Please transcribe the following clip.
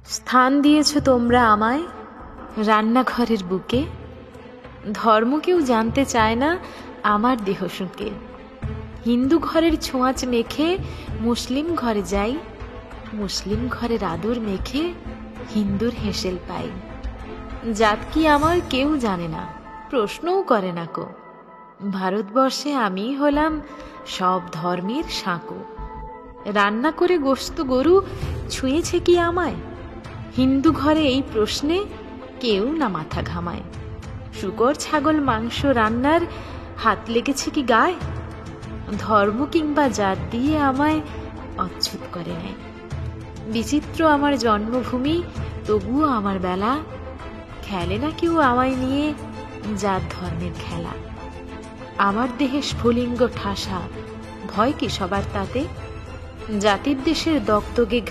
স্থান দিয়েছ তোমরা আমায় রান্নাঘরের বুকে, ধর্ম কেউ জানতে চায় না আমার দেহ শুঁকে। হিন্দু ঘরের ছোঁয়াচ মেখে মুসলিম ঘরে যাই, মুসলিম ঘরের আদর মেখে হিন্দুর হেসেল পাই। জাত কি আমার কেউ জানে না, প্রশ্নও করে না কো। ভারতবর্ষে আমি হলাম সব ধর্মের সাঁকো। রান্না করে গোশত গরু ছুঁয়েছে কি আমায়? হিন্দু ঘরে এই প্রশ্নে কেউ না মাথা ঘামায়। শূকর ছাগল মাংস রান্নার হাত লেগেছে কি গায়ে? ধর্ম কিংবা জাত দিয়ে আমায় অচ্ছুত করে নেয়। বিচিত্র আমার জন্মভূমি, তবুও আমার বেলা, খেলে না কেউ আমায় নিয়ে জাত ধর্মের খেলা। আমার দেহে স্ফুলিঙ্গ ঠাসা, ভয় কি সবার তাতে? জাতির দেশের দগদগে